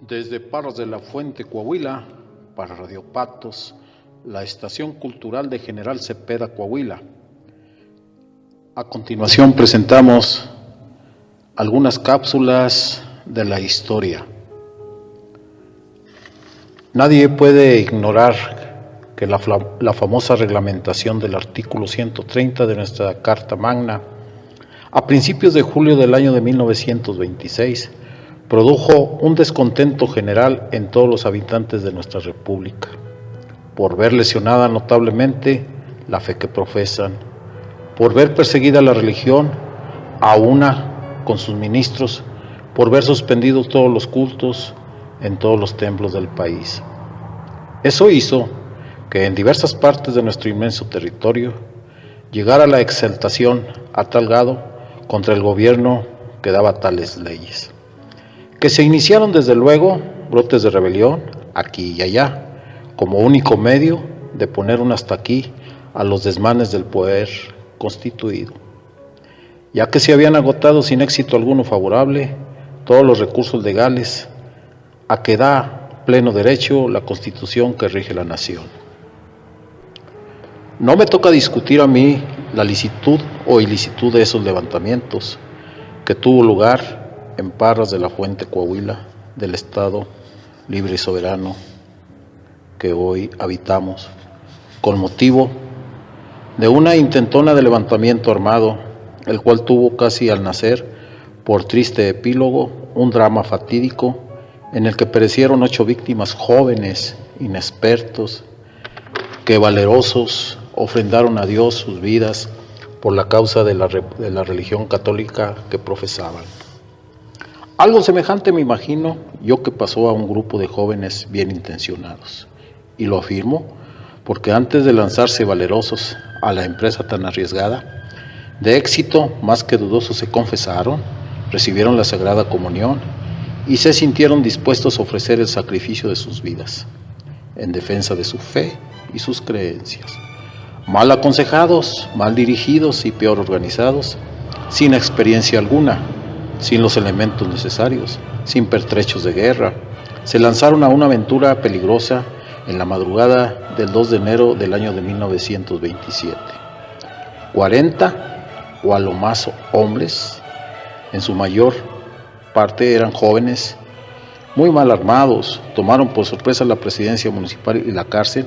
Desde Parras de la Fuente, Coahuila, para Radio Patos, la Estación Cultural de General Cepeda, Coahuila. A continuación presentamos algunas cápsulas de la historia. Nadie puede ignorar que la famosa reglamentación del artículo 130 de nuestra Carta Magna, a principios de julio del año de 1926, produjo un descontento general en todos los habitantes de nuestra república, por ver lesionada notablemente la fe que profesan, por ver perseguida la religión, a una con sus ministros, por ver suspendidos todos los cultos en todos los templos del país. Eso hizo que en diversas partes de nuestro inmenso territorio llegara la exaltación a tal grado contra el gobierno que daba tales leyes, que se iniciaron desde luego brotes de rebelión aquí y allá, como único medio de poner un hasta aquí a los desmanes del poder constituido, ya que se habían agotado sin éxito alguno favorable todos los recursos legales a que da pleno derecho la Constitución que rige la nación. No me toca discutir a mí la licitud o ilicitud de esos levantamientos que tuvo lugar en Parras de la Fuente, Coahuila, del Estado libre y soberano que hoy habitamos, con motivo de una intentona de levantamiento armado, el cual tuvo casi al nacer, por triste epílogo, un drama fatídico en el que perecieron 8 víctimas jóvenes, inexpertos, que valerosos ofrendaron a Dios sus vidas por la causa de la religión católica que profesaban. Algo semejante me imagino yo que pasó a un grupo de jóvenes bien intencionados, y lo afirmo porque antes de lanzarse valerosos a la empresa tan arriesgada, de éxito más que dudoso se confesaron, recibieron la Sagrada Comunión y se sintieron dispuestos a ofrecer el sacrificio de sus vidas, en defensa de su fe y sus creencias. Mal aconsejados, mal dirigidos y peor organizados, sin experiencia alguna, sin los elementos necesarios, sin pertrechos de guerra, se lanzaron a una aventura peligrosa en la madrugada del 2 de enero del año de 1927. 40 o a lo más hombres, en su mayor parte eran jóvenes, muy mal armados, tomaron por sorpresa la presidencia municipal y la cárcel,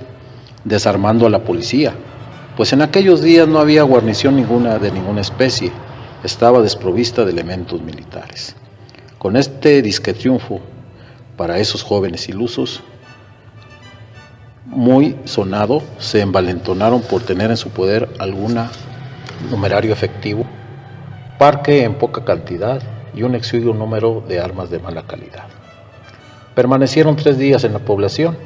desarmando a la policía, pues en aquellos días no había guarnición ninguna de ninguna especie, estaba desprovista de elementos militares. Con este disque triunfo para esos jóvenes ilusos, muy sonado, se envalentonaron por tener en su poder alguna numerario efectivo, parque en poca cantidad y un exiguo número de armas de mala calidad. Permanecieron 3 días en la población,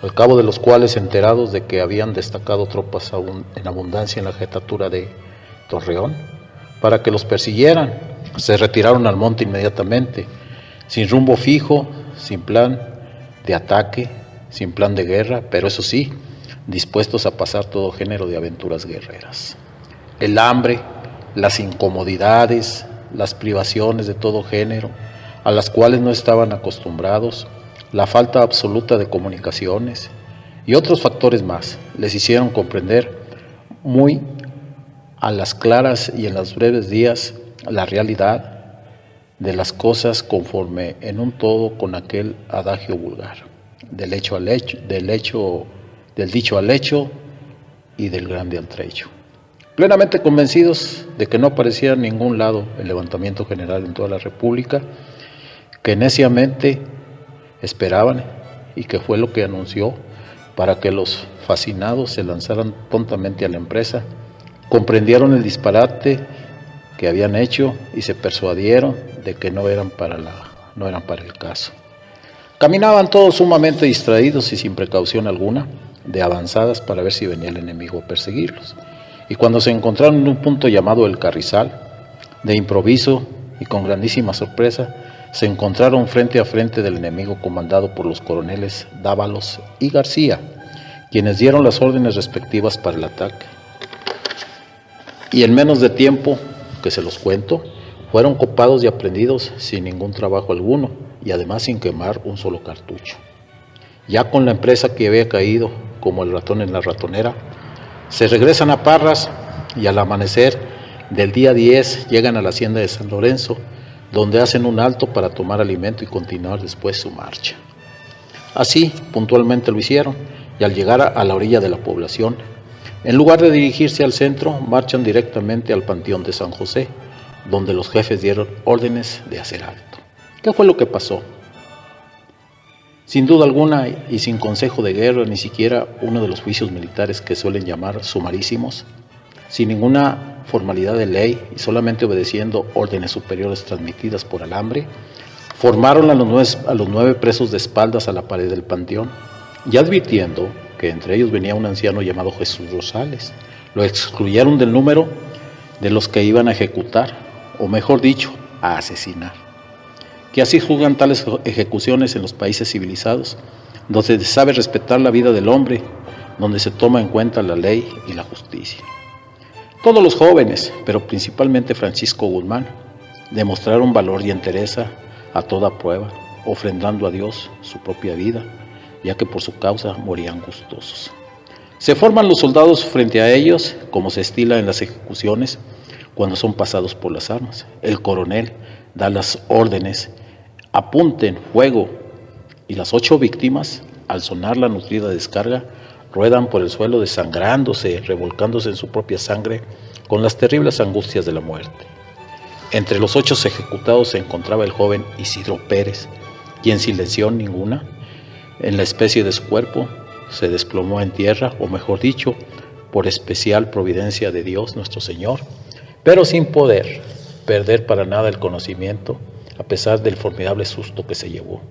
al cabo de los cuales, enterados de que habían destacado tropas en abundancia en la jetatura de Torreón, para que los persiguieran, se retiraron al monte inmediatamente, sin rumbo fijo, sin plan de ataque, sin plan de guerra, pero eso sí, dispuestos a pasar todo género de aventuras guerreras. El hambre, las incomodidades, las privaciones de todo género, a las cuales no estaban acostumbrados, la falta absoluta de comunicaciones y otros factores más, les hicieron comprender muy a las claras y en los breves días la realidad de las cosas conforme en un todo con aquel adagio vulgar, del dicho al hecho y del grande al trecho. Plenamente convencidos de que no aparecía en ningún lado el levantamiento general en toda la República, que neciamente esperaban y que fue lo que anunció para que los fascinados se lanzaran tontamente a la empresa, comprendieron el disparate que habían hecho y se persuadieron de que no eran para el caso. Caminaban todos sumamente distraídos y sin precaución alguna de avanzadas para ver si venía el enemigo a perseguirlos. Y cuando se encontraron en un punto llamado El Carrizal, de improviso y con grandísima sorpresa, se encontraron frente a frente del enemigo comandado por los coroneles Dávalos y García, quienes dieron las órdenes respectivas para el ataque. Y en menos de tiempo que se los cuento, Fueron copados y aprendidos sin ningún trabajo alguno y además sin quemar un solo cartucho. Ya con la empresa que había caído, como el ratón en la ratonera, se regresan a Parras y al amanecer del día 10 llegan a la hacienda de San Lorenzo, donde hacen un alto para tomar alimento y continuar después su marcha. Así, puntualmente lo hicieron, y al llegar a la orilla de la población, en lugar de dirigirse al centro, marchan directamente al Panteón de San José, donde los jefes dieron órdenes de hacer alto. ¿Qué fue lo que pasó? Sin duda alguna y sin consejo de guerra, ni siquiera uno de los juicios militares que suelen llamar sumarísimos, sin ninguna formalidad de ley y solamente obedeciendo órdenes superiores transmitidas por alambre, formaron a los 9 presos de espaldas a la pared del panteón y advirtiendo que entre ellos venía un anciano llamado Jesús Rosales, lo excluyeron del número de los que iban a ejecutar, o mejor dicho, a asesinar. Que así juzgan tales ejecuciones en los países civilizados, donde se sabe respetar la vida del hombre, donde se toma en cuenta la ley y la justicia. Todos los jóvenes, pero principalmente Francisco Guzmán, demostraron valor y entereza a toda prueba, ofrendando a Dios su propia vida, ya que por su causa morían gustosos. Se forman los soldados frente a ellos, como se estila en las ejecuciones, cuando son pasados por las armas. El coronel da las órdenes, apunten, fuego, y las 8 víctimas, al sonar la nutrida descarga, ruedan por el suelo desangrándose, revolcándose en su propia sangre, con las terribles angustias de la muerte. Entre los 8 ejecutados se encontraba el joven Isidro Pérez, quien sin lesión ninguna en la especie de su cuerpo se desplomó en tierra, o mejor dicho, por especial providencia de Dios nuestro Señor, pero sin poder perder para nada el conocimiento, a pesar del formidable susto que se llevó.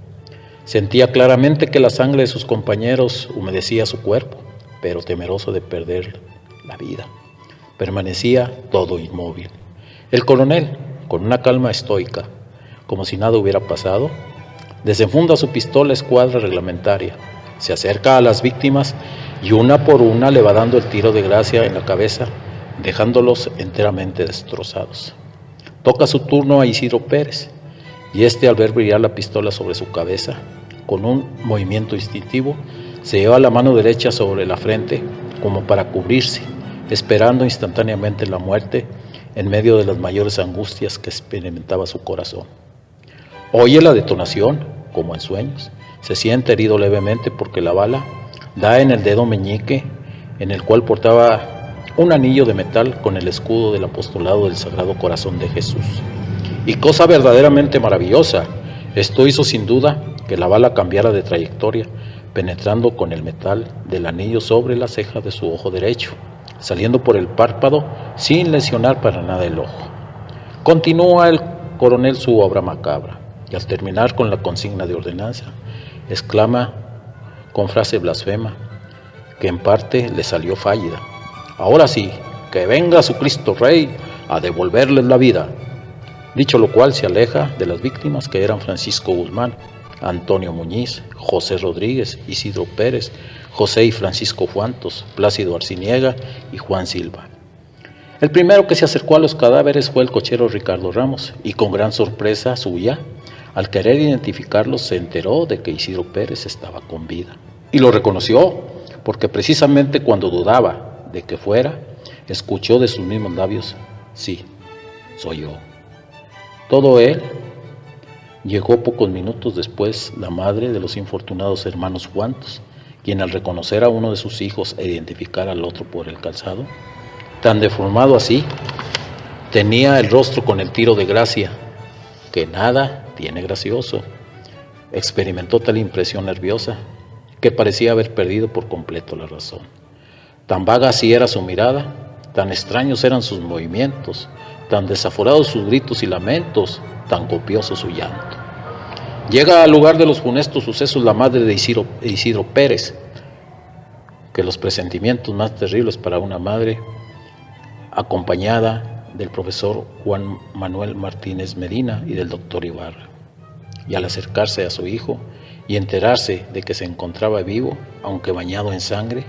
Sentía claramente que la sangre de sus compañeros humedecía su cuerpo, pero temeroso de perder la vida, permanecía todo inmóvil. El coronel, con una calma estoica, como si nada hubiera pasado, desenfunda su pistola escuadra reglamentaria, se acerca a las víctimas y una por una le va dando el tiro de gracia en la cabeza, dejándolos enteramente destrozados. Toca su turno a Isidro Pérez, y este, al ver brillar la pistola sobre su cabeza, con un movimiento instintivo, se lleva la mano derecha sobre la frente como para cubrirse, esperando instantáneamente la muerte en medio de las mayores angustias que experimentaba su corazón. Oye la detonación, como en sueños, se siente herido levemente porque la bala da en el dedo meñique, en el cual portaba un anillo de metal con el escudo del apostolado del Sagrado Corazón de Jesús. Y cosa verdaderamente maravillosa, esto hizo sin duda que la bala cambiara de trayectoria, penetrando con el metal del anillo sobre la ceja de su ojo derecho, saliendo por el párpado sin lesionar para nada el ojo. Continúa el coronel su obra macabra, y al terminar con la consigna de ordenanza, exclama con frase blasfema, que en parte le salió fallida: ahora sí, que venga su Cristo Rey a devolverles la vida. Dicho lo cual, se aleja de las víctimas, que eran Francisco Guzmán, Antonio Muñiz, José Rodríguez, Isidro Pérez, José y Francisco Fuantos, Plácido Arciniega y Juan Silva. El primero que se acercó a los cadáveres fue el cochero Ricardo Ramos, y con gran sorpresa suya, al querer identificarlos, se enteró de que Isidro Pérez estaba con vida. Y lo reconoció, porque precisamente cuando dudaba de que fuera, escuchó de sus mismos labios: sí, soy yo. Todo él llegó pocos minutos después la madre de los infortunados hermanos Fuantos, quien al reconocer a uno de sus hijos e identificar al otro por el calzado, tan deformado así, tenía el rostro con el tiro de gracia, que nada tiene gracioso, experimentó tal impresión nerviosa que parecía haber perdido por completo la razón. Tan vaga así era su mirada, tan extraños eran sus movimientos, tan desaforados sus gritos y lamentos, tan copioso su llanto. Llega al lugar de los funestos sucesos la madre de Isidro Pérez, que los presentimientos más terribles para una madre, acompañada del profesor Juan Manuel Martínez Medina y del doctor Ibarra. Y al acercarse a su hijo y enterarse de que se encontraba vivo, aunque bañado en sangre,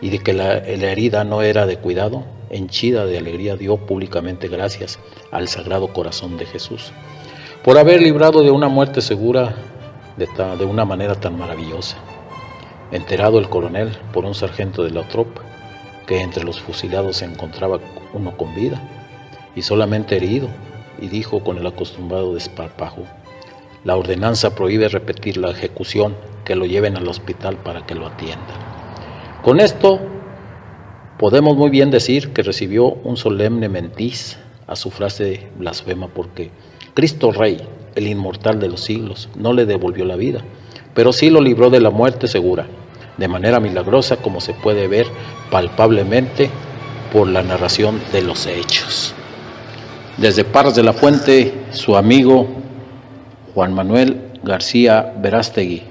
y de que la herida no era de cuidado, henchida de alegría, dio públicamente gracias al Sagrado Corazón de Jesús por haber librado de una muerte segura de una manera tan maravillosa. Enterado el coronel por un sargento de la tropa que entre los fusilados se encontraba uno con vida y solamente herido, y dijo con el acostumbrado desparpajo: la ordenanza prohíbe repetir la ejecución, que lo lleven al hospital para que lo atiendan. Con esto podemos muy bien decir que recibió un solemne mentiz a su frase blasfema, porque Cristo Rey, el inmortal de los siglos, no le devolvió la vida, pero sí lo libró de la muerte segura, de manera milagrosa, como se puede ver palpablemente por la narración de los hechos. Desde Parras de la Fuente, su amigo Juan Manuel García Verástegui.